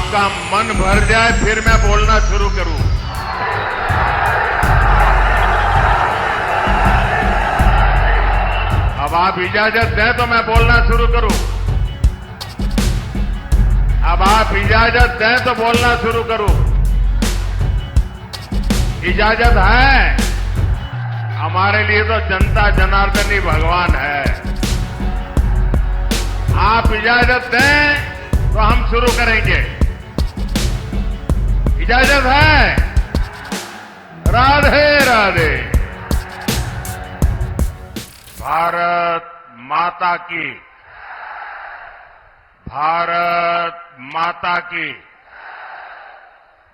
आपका मन भर जाए फिर मैं बोलना शुरू करूं। अब आप इजाजत दें तो मैं बोलना शुरू करूं। अब आप इजाजत दें तो बोलना शुरू करूं। इजाजत है? हमारे लिए तो जनता जनार्दन ही भगवान है। आप इजाजत दें तो हम शुरू करेंगे। इजाजत है? राधे राधे। भारत माता की, भारत माता की,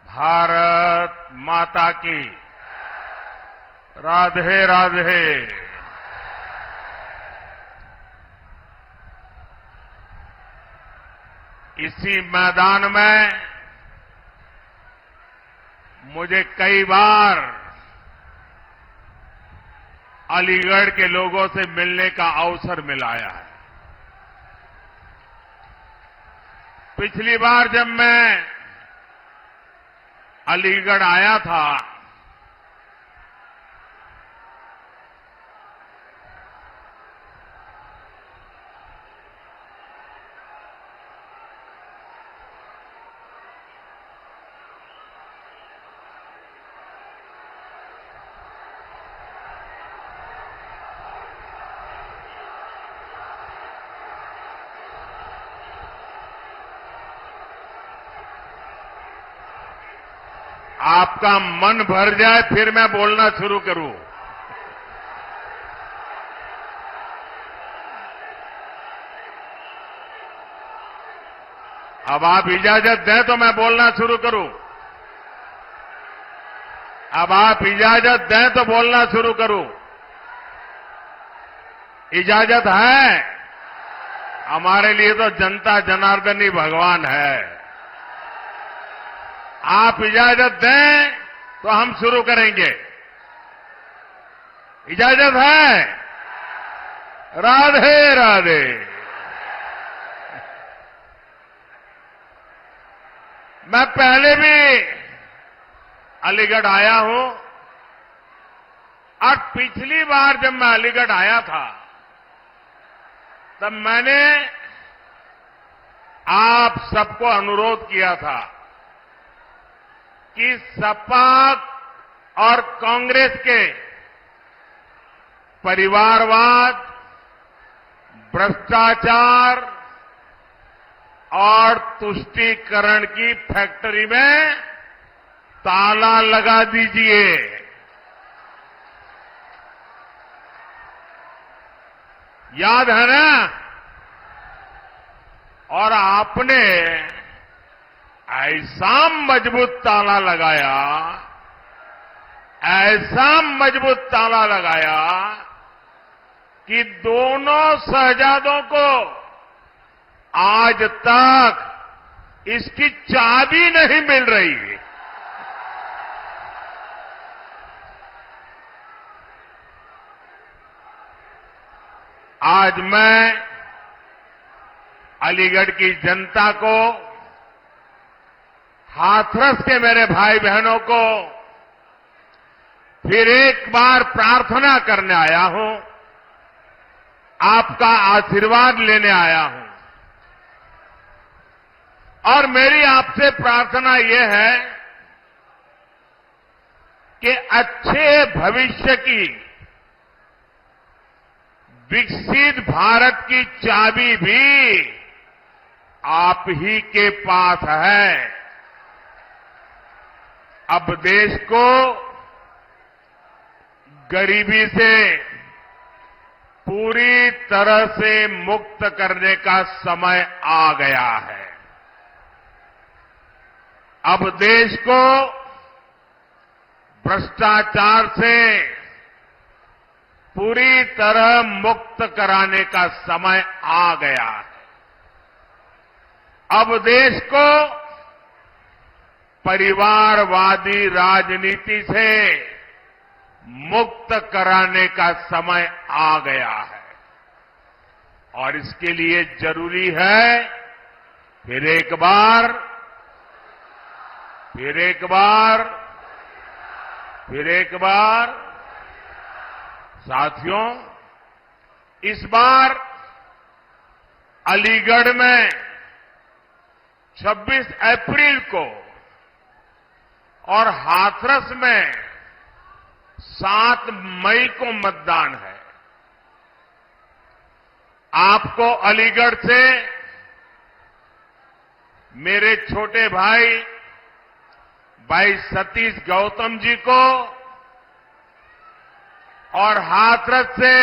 भारत माता की। राधे राधे। इसी मैदान में मुझे कई बार अलीगढ़ के लोगों से मिलने का अवसर मिलाया है। पिछली बार जब मैं अलीगढ़ आया था आपका मन भर जाए फिर मैं बोलना शुरू करूं। अब आप इजाजत दें तो मैं बोलना शुरू करूं। अब आप इजाजत दें तो बोलना शुरू करूं। इजाजत है? हमारे लिए तो जनता जनार्दन ही भगवान है। आप इजाजत दें तो हम शुरू करेंगे। इजाजत है? राधे राधे। मैं पहले भी अलीगढ़ आया हूं और पिछली बार जब मैं अलीगढ़ आया था तब मैंने आप सबको अनुरोध किया था कि सपा और कांग्रेस के परिवारवाद, भ्रष्टाचार और तुष्टीकरण की फैक्ट्री में ताला लगा दीजिए। याद है ना? और आपने ऐसा मजबूत ताला लगाया, ऐसा मजबूत ताला लगाया कि दोनों शहजादों को आज तक इसकी चाबी नहीं मिल रही। आज मैं अलीगढ़ की जनता को, हाथरस के मेरे भाई बहनों को फिर एक बार प्रार्थना करने आया हूं, आपका आशीर्वाद लेने आया हूं। और मेरी आपसे प्रार्थना यह है कि अच्छे भविष्य की, विकसित भारत की चाबी भी आप ही के पास है। अब देश को गरीबी से पूरी तरह से मुक्त करने का समय आ गया है। अब देश को भ्रष्टाचार से पूरी तरह मुक्त कराने का समय आ गया है। अब देश को परिवारवादी राजनीति से मुक्त कराने का समय आ गया है और इसके लिए जरूरी है फिर एक बार फिर एक बार साथियों, इस बार अलीगढ़ में 26 अप्रैल को और हाथरस में 7 मई को मतदान है। आपको अलीगढ़ से मेरे छोटे भाई सतीश गौतम जी को और हाथरस से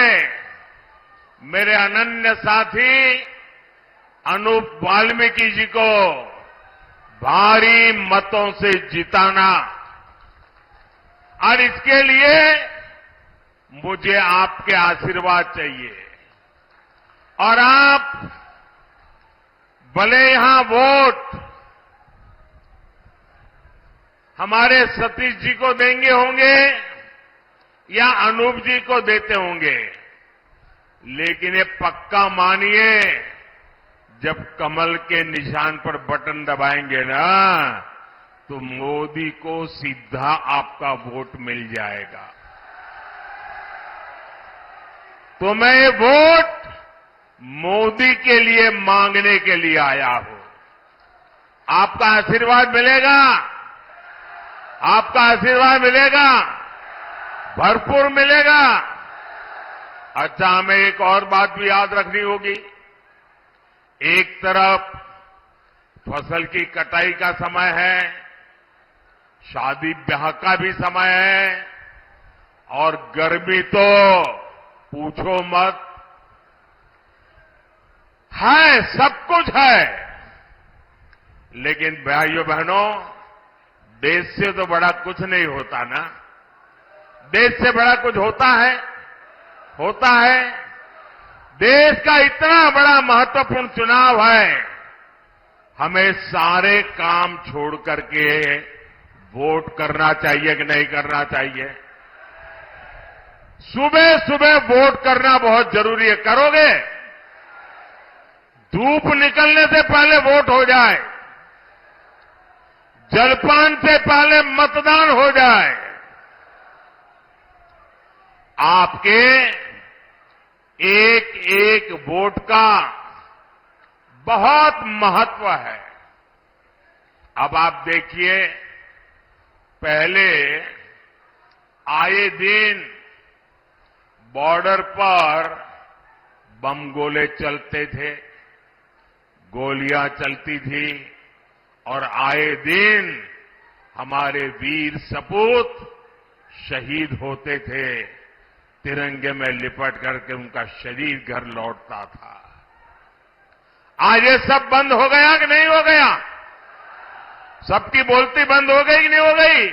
मेरे अनन्य साथी अनूप वाल्मीकि जी को भारी मतों से जिताना, और इसके लिए मुझे आपके आशीर्वाद चाहिए। और आप भले यहां वोट हमारे सतीश जी को देंगे होंगे या अनूप जी को देते होंगे, लेकिन ये पक्का मानिए, जब कमल के निशान पर बटन दबाएंगे ना, तो मोदी को सीधा आपका वोट मिल जाएगा। तो मैं ये वोट मोदी के लिए मांगने के लिए आया हूं। आपका आशीर्वाद मिलेगा, आपका आशीर्वाद मिलेगा, भरपूर मिलेगा। अच्छा, हमें एक और बात भी याद रखनी होगी। एक तरफ फसल की कटाई का समय है, शादी ब्याह का भी समय है, और गर्मी तो पूछो मत, है, सब कुछ है। लेकिन भाइयों बहनों, देश से तो बड़ा कुछ नहीं होता ना। देश से बड़ा कुछ होता है? देश का इतना बड़ा महत्वपूर्ण चुनाव है, हमें सारे काम छोड़ करके वोट करना चाहिए कि नहीं करना चाहिए? सुबह सुबह वोट करना बहुत जरूरी है। करोगे? धूप निकलने से पहले वोट हो जाए, जलपान से पहले मतदान हो जाए। आपके एक एक वोट का बहुत महत्व है। अब आप देखिए, पहले आए दिन बॉर्डर पर बम गोले चलते थे, गोलियां चलती थी, और आए दिन हमारे वीर सपूत शहीद होते थे, तिरंगे में लिपट करके उनका शरीर घर लौटता था। आज ये सब बंद हो गया कि नहीं हो गया? सबकी बोलती बंद हो गई कि नहीं हो गई?